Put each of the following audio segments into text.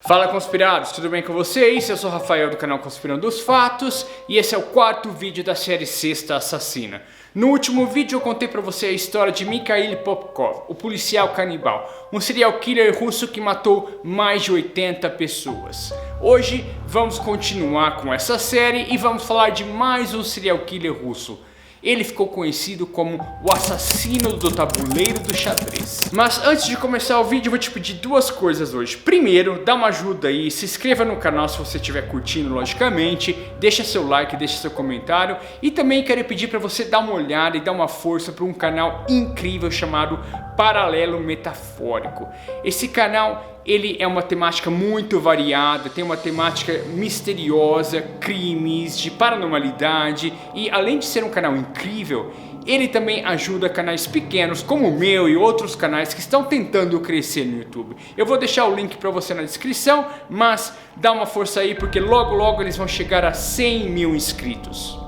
Fala, conspirados, tudo bem com vocês? Eu sou o Rafael do canal Conspirando os Fatos e esse é o quarto vídeo da série Sexta Assassina. No último vídeo eu contei pra você a história de Mikhail Popkov, o policial canibal, um serial killer russo que matou mais de 80 pessoas. Hoje vamos continuar com essa série e vamos falar de mais um serial killer russo. Ele ficou conhecido como o assassino do tabuleiro do xadrez. Mas antes de começar o vídeo eu vou te pedir duas coisas hoje. Primeiro, dá uma ajuda aí, se inscreva no canal se você estiver curtindo, logicamente. Deixa seu like, deixa seu comentário. E também quero pedir para você dar uma olhada e dar uma força para um canal incrível chamado Paralelo Metafórico. Esse canal, ele é uma temática muito variada, tem uma temática misteriosa, crimes, de paranormalidade e além de ser um canal incrível, ele também ajuda canais pequenos como o meu e outros canais que estão tentando crescer no YouTube. Eu vou deixar o link para você na descrição, mas dá uma força aí porque logo logo eles vão chegar a 100 mil inscritos.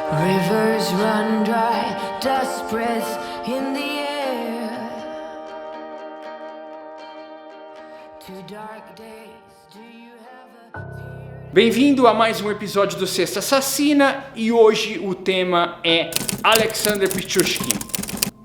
Rivers run dry, dust breaths in the air. Two dark days, do you have a... Bem-vindo a mais um episódio do Sexta Assassina e hoje o tema é Alexander Pichushkin.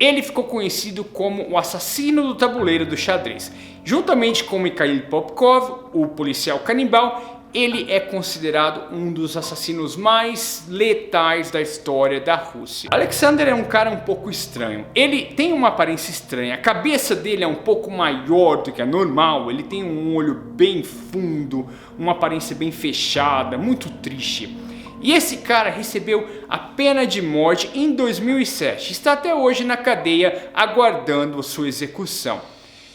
Ele ficou conhecido como o assassino do tabuleiro do xadrez. Juntamente com Mikhail Popkov, o policial canibal, ele é considerado um dos assassinos mais letais da história da Rússia. Alexander é um cara um pouco estranho. Ele tem uma aparência estranha. A cabeça dele é um pouco maior do que a normal. Ele tem um olho bem fundo, uma aparência bem fechada, muito triste. E esse cara recebeu a pena de morte em 2007. Está até hoje na cadeia aguardando a sua execução.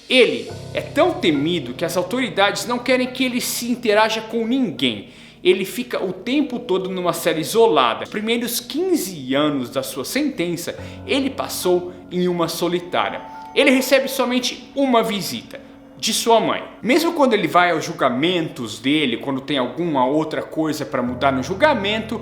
Ele é tão temido que as autoridades não querem que ele se interaja com ninguém. Ele fica o tempo todo numa cela isolada. Os primeiros 15 anos da sua sentença, ele passou em uma solitária. Ele recebe somente uma visita de sua mãe. Mesmo quando ele vai aos julgamentos dele, quando tem alguma outra coisa para mudar no julgamento,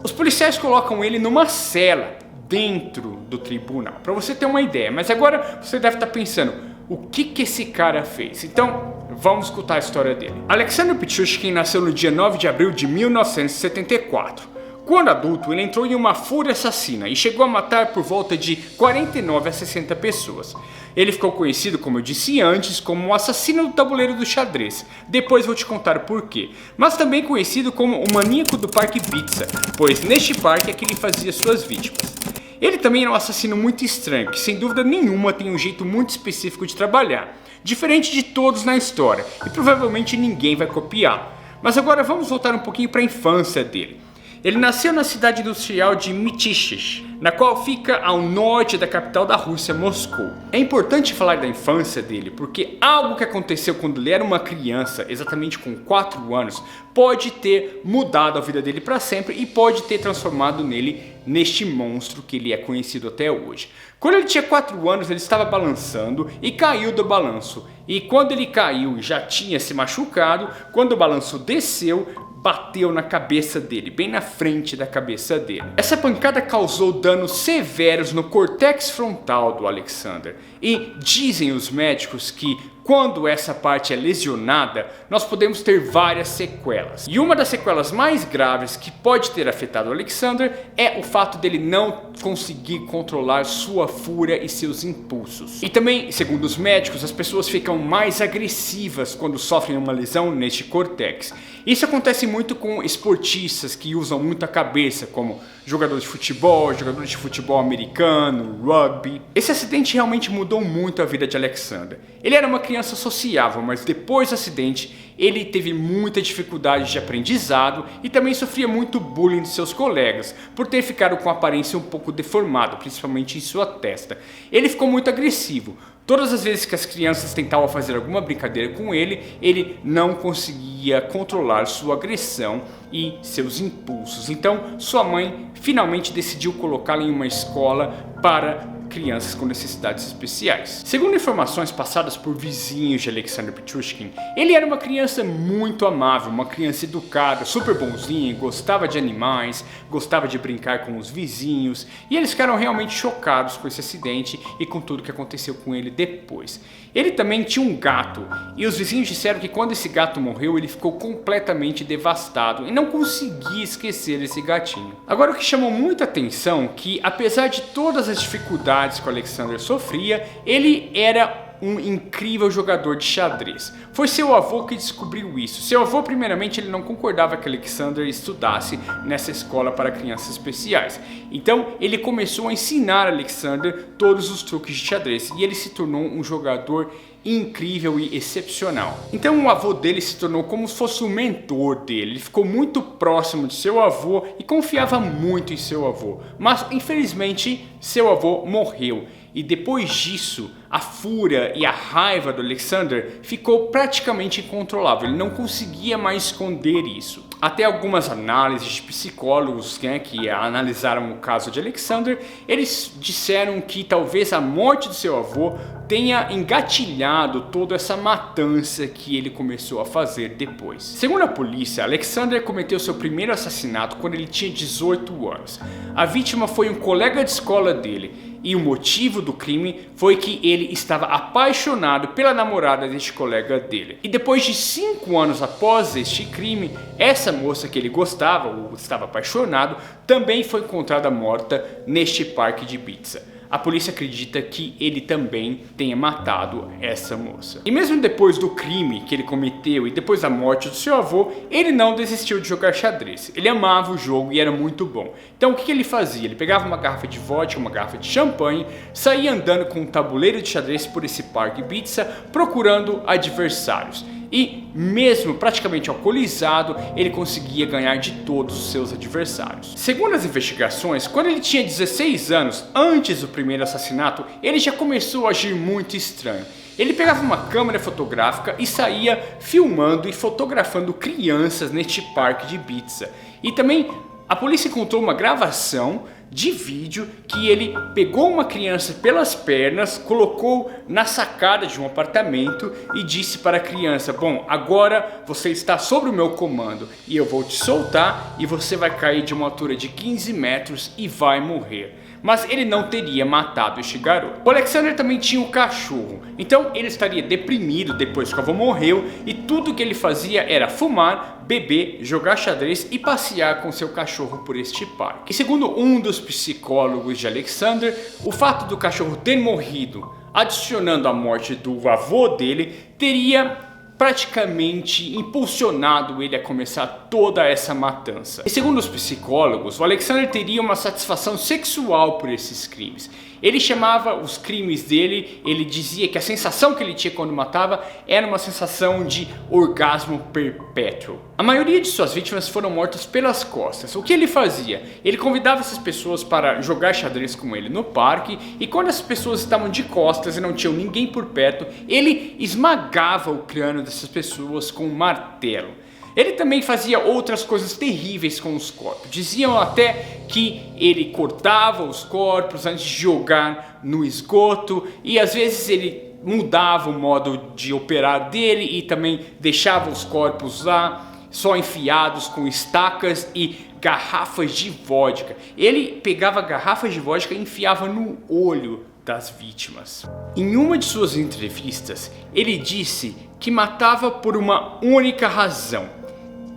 os policiais colocam ele numa cela dentro do tribunal. Para você ter uma ideia, mas agora você deve estar pensando, o que esse cara fez? Então, vamos escutar a história dele. Alexander Pichushkin nasceu no dia 9 de abril de 1974. Quando adulto, ele entrou em uma fúria assassina e chegou a matar por volta de 49 a 60 pessoas. Ele ficou conhecido, como eu disse antes, como o assassino do tabuleiro do xadrez. Depois vou te contar o porquê. Mas também conhecido como o maníaco do Parque Pizza, pois neste parque é que ele fazia suas vítimas. Ele também era um assassino muito estranho, que sem dúvida nenhuma tem um jeito muito específico de trabalhar, diferente de todos na história, e provavelmente ninguém vai copiá-lo. Mas agora vamos voltar um pouquinho para a infância dele. Ele nasceu na cidade industrial de Mytishch, na qual fica ao norte da capital da Rússia, Moscou. É importante falar da infância dele, porque algo que aconteceu quando ele era uma criança, exatamente com 4 anos, pode ter mudado a vida dele para sempre e pode ter transformado nele neste monstro que ele é conhecido até hoje. Quando ele tinha 4 anos, ele estava balançando e caiu do balanço. E quando ele caiu e já tinha se machucado, quando o balanço desceu, bateu na cabeça dele, bem na frente da cabeça dele. Essa pancada causou danos severos no córtex frontal do Alexander. E dizem os médicos que quando essa parte é lesionada, nós podemos ter várias sequelas. E uma das sequelas mais graves que pode ter afetado o Alexander é o fato dele não conseguir controlar sua fúria e seus impulsos. E também, segundo os médicos, as pessoas ficam mais agressivas quando sofrem uma lesão neste córtex. Isso acontece muito com esportistas que usam muito a cabeça, como jogadores de futebol americano, rugby. Esse acidente realmente mudou muito a vida de Alexander. Ele era uma criança sociável, mas depois do acidente ele teve muita dificuldade de aprendizado e também sofria muito bullying de seus colegas, por ter ficado com a aparência um pouco deformada, principalmente em sua testa. Ele ficou muito agressivo. Todas as vezes que as crianças tentavam fazer alguma brincadeira com ele, ele não conseguia controlar sua agressão e seus impulsos. Então, sua mãe finalmente decidiu colocá-lo em uma escola para crianças com necessidades especiais. Segundo informações passadas por vizinhos de Alexander Pichushkin, ele era uma criança muito amável, uma criança educada, super bonzinha, gostava de animais, gostava de brincar com os vizinhos, e eles ficaram realmente chocados com esse acidente e com tudo que aconteceu com ele depois. Ele também tinha um gato, e os vizinhos disseram que quando esse gato morreu, ele ficou completamente devastado e não conseguia esquecer esse gatinho. Agora, o que chamou muita atenção é que, apesar de todas as dificuldades que o Alexander sofria, ele era um incrível jogador de xadrez. Foi seu avô que descobriu isso. Seu avô, primeiramente, ele não concordava que Alexander estudasse nessa escola para crianças especiais. Então, ele começou a ensinar Alexander todos os truques de xadrez e ele se tornou um jogador incrível e excepcional. Então o avô dele se tornou como se fosse o mentor dele. Ele ficou muito próximo de seu avô e confiava muito em seu avô. Mas infelizmente seu avô morreu. E depois disso, a fúria e a raiva do Alexander ficou praticamente incontrolável. Ele não conseguia mais esconder isso. Até algumas análises de psicólogos, né, que analisaram o caso de Alexander, eles disseram que talvez a morte do seu avô tenha engatilhado toda essa matança que ele começou a fazer depois. Segundo a polícia, Alexander cometeu seu primeiro assassinato quando ele tinha 18 anos. A vítima foi um colega de escola dele. E o motivo do crime foi que ele estava apaixonado pela namorada deste colega dele. E depois de 5 anos após este crime, essa moça que ele gostava ou estava apaixonado também foi encontrada morta neste parque de Ibiza. A polícia acredita que ele também tenha matado essa moça. E mesmo depois do crime que ele cometeu e depois da morte do seu avô, ele não desistiu de jogar xadrez. Ele amava o jogo e era muito bom. Então o que ele fazia? Ele pegava uma garrafa de vodka, uma garrafa de champanhe, saía andando com um tabuleiro de xadrez por esse parque Ibiza procurando adversários. E mesmo praticamente alcoolizado, ele conseguia ganhar de todos os seus adversários. Segundo as investigações, quando ele tinha 16 anos, antes do primeiro assassinato, ele já começou a agir muito estranho. Ele pegava uma câmera fotográfica e saía filmando e fotografando crianças neste parque de Ibiza. E também a polícia encontrou uma gravação de vídeo que ele pegou uma criança pelas pernas, colocou na sacada de um apartamento e disse para a criança: bom, agora você está sob o meu comando e eu vou te soltar e você vai cair de uma altura de 15 metros e vai morrer. Mas ele não teria matado este garoto. O Alexander também tinha um cachorro, então ele estaria deprimido depois que o avô morreu e tudo que ele fazia era fumar, beber, jogar xadrez e passear com seu cachorro por este parque. E segundo um dos psicólogos de Alexander, o fato do cachorro ter morrido, adicionando a morte do avô dele, teria praticamente impulsionado ele a começar toda essa matança. E segundo os psicólogos, o Alexander teria uma satisfação sexual por esses crimes. Ele chamava os crimes dele, ele dizia que a sensação que ele tinha quando matava era uma sensação de orgasmo perpétuo. A maioria de suas vítimas foram mortas pelas costas. O que ele fazia? Ele convidava essas pessoas para jogar xadrez com ele no parque e quando as pessoas estavam de costas e não tinham ninguém por perto, ele esmagava o crânio dessas pessoas com um martelo. Ele também fazia outras coisas terríveis com os corpos. Diziam até que ele cortava os corpos antes de jogar no esgoto e às vezes ele mudava o modo de operar dele e também deixava os corpos lá só enfiados com estacas e garrafas de vodka. Ele pegava garrafas de vodka e enfiava no olho das vítimas. Em uma de suas entrevistas, ele disse que matava por uma única razão.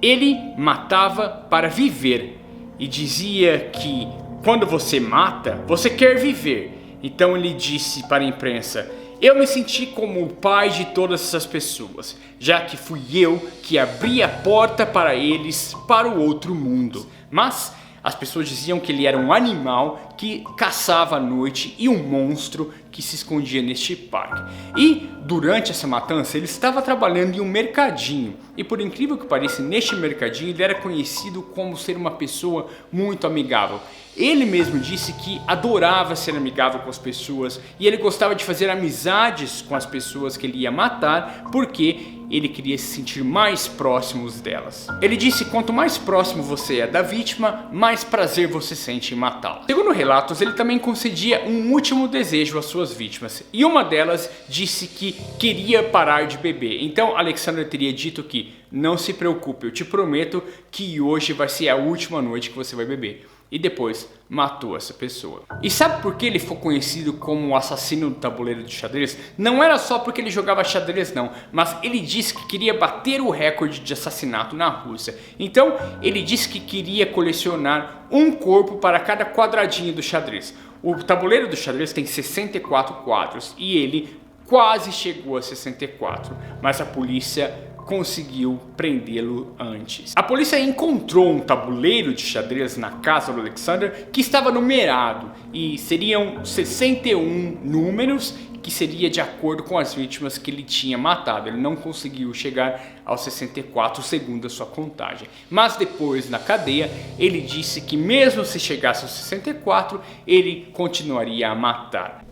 Ele matava para viver e dizia que quando você mata, você quer viver. Então ele disse para a imprensa: eu me senti como o pai de todas essas pessoas, já que fui eu que abri a porta para eles para o outro mundo. Mas as pessoas diziam que ele era um animal que caçava à noite e um monstro que se escondia neste parque. E durante essa matança ele estava trabalhando em um mercadinho. E por incrível que pareça, neste mercadinho ele era conhecido como ser uma pessoa muito amigável. Ele mesmo disse que adorava ser amigável com as pessoas e ele gostava de fazer amizades com as pessoas que ele ia matar porque ele queria se sentir mais próximos delas. Ele disse que quanto mais próximo você é da vítima, mais prazer você sente em matá-la. Segundo o relato relatos, ele também concedia um último desejo às suas vítimas, e uma delas disse que queria parar de beber. Então Alexander teria dito que: não se preocupe, eu te prometo que hoje vai ser a última noite que você vai beber. E depois matou essa pessoa. E sabe por que ele foi conhecido como o assassino do tabuleiro de xadrez? Não era só porque ele jogava xadrez não, mas ele disse que queria bater o recorde de assassinato na Rússia. Então ele disse que queria colecionar um corpo para cada quadradinho do xadrez. O tabuleiro do xadrez tem 64 quadros e ele quase chegou a 64, mas a polícia conseguiu prendê-lo antes. A polícia encontrou um tabuleiro de xadrez na casa do Alexander que estava numerado e seriam 61 números, que seria de acordo com as vítimas que ele tinha matado. Ele não conseguiu chegar aos 64 segundo a sua contagem. Mas depois, na cadeia, ele disse que mesmo se chegasse aos 64, ele continuaria a matar.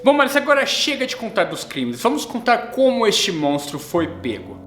Bom, mas agora chega de contar dos crimes. Vamos contar como este monstro foi pego.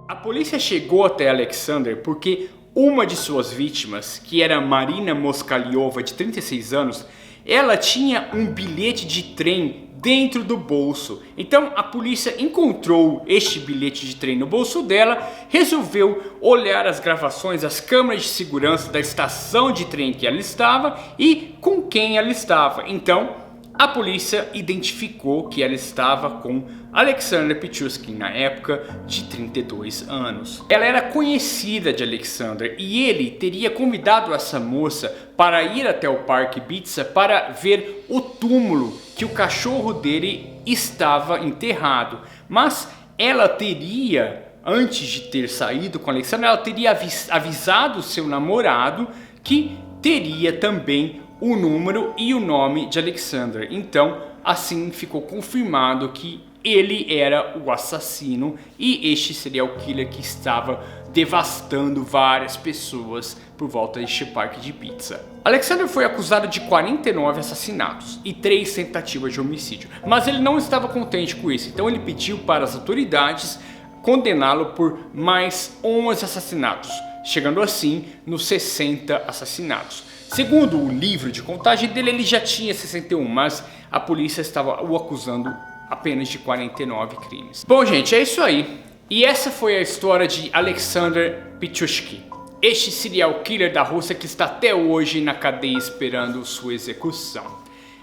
A polícia chegou até Alexander porque uma de suas vítimas, que era Marina Moskaliova, de 36 anos, ela tinha um bilhete de trem dentro do bolso. Então a polícia encontrou este bilhete de trem no bolso dela, resolveu olhar as gravações, as câmeras de segurança da estação de trem que ela estava e com quem ela estava. Então a polícia identificou que ela estava com Alexander Pichushkin, na época de 32 anos. Ela era conhecida de Alexander e ele teria convidado essa moça para ir até o Parque Bitsa para ver o túmulo que o cachorro dele estava enterrado. Mas ela teria, antes de ter saído com Alexander, ela teria avisado seu namorado que teria também o número e o nome de Alexander. Então assim ficou confirmado que ele era o assassino e este serial killer que estava devastando várias pessoas por volta deste parque de Bitsa. Alexander foi acusado de 49 assassinatos e 3 tentativas de homicídio, mas ele não estava contente com isso, então ele pediu para as autoridades condená-lo por mais 11 assassinatos, chegando assim nos 60 assassinatos. Segundo o livro de contagem dele, ele já tinha 61, mas a polícia estava o acusando apenas de 49 crimes. Bom, gente, é isso aí. E essa foi a história de Alexander Pichushkin, este serial killer da Rússia que está até hoje na cadeia esperando sua execução.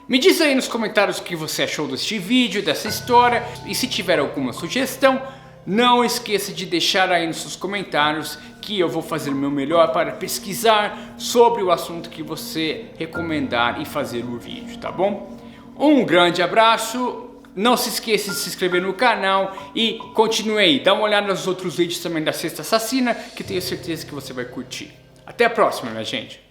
Me diz aí nos comentários o que você achou deste vídeo, dessa história, e se tiver alguma sugestão, não esqueça de deixar aí nos seus comentários que eu vou fazer o meu melhor para pesquisar sobre o assunto que você recomendar e fazer o vídeo, tá bom? Um grande abraço, não se esqueça de se inscrever no canal e continue aí, dá uma olhada nos outros vídeos também da Sexta Assassina que tenho certeza que você vai curtir. Até a próxima, minha gente!